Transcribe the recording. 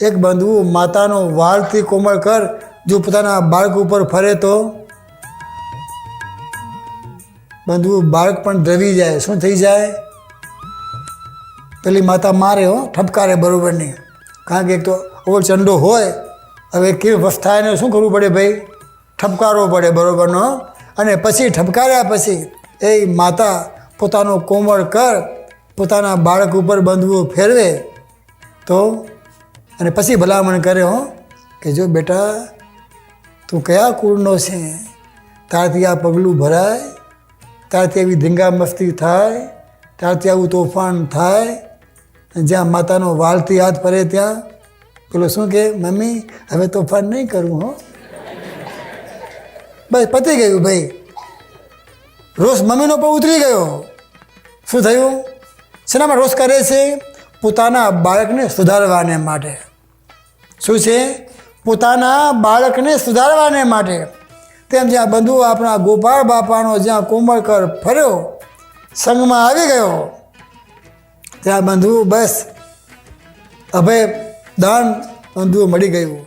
એક બંધુ માતાનો વાળથી કોમળ કર જો પોતાના બાળક ઉપર ફરે તો બંધુ બાળક પણ દ્રવી જાય. શું થઈ જાય? પેલી માતા મારે હો, ઠપકારે બરાબર નહીં. કારણ કે એક તો ઓલ ચંડો હોય. હવે કેવી અવસ્થા એને શું કરવું પડે ભાઈ? ઠપકારવો પડે બરાબરનો. અને પછી ઠપકાર્યા પછી એ માતા પોતાનો કોમળ કર પોતાના બાળક ઉપર બંધવું ફેરવે તો અને પછી ભલામણ કરે હો કે જો બેટા તું કયા કુળનો છે, તારથી આ પગલું ભરાય, તારથી એવી ધીંગા મસ્તી થાય, તારથી આવું તોફાન થાય. જ્યાં માતાનો વાલથી હાથ ફરે ત્યાં પેલો શું કહે? મમ્મી હવે તોફાન નહીં કરું હો. બસ પતી ગયું ભાઈ. રોષ મમ્મીનો પર ઉતરી ગયો. શું થયું? શેનામાં રોષ કરે છે? પોતાના બાળકને સુધારવાને માટે. શું છે? પોતાના બાળકને સુધારવાને માટે. તેમ જ્યાં બંધુ આપણા ગોપાળ બાપાનો જ્યાં કોમળકર ફર્યો, સંગમાં આવી ગયો, ત્યાં બંધુ બસ અભય દાન બંધુ મળી ગયું.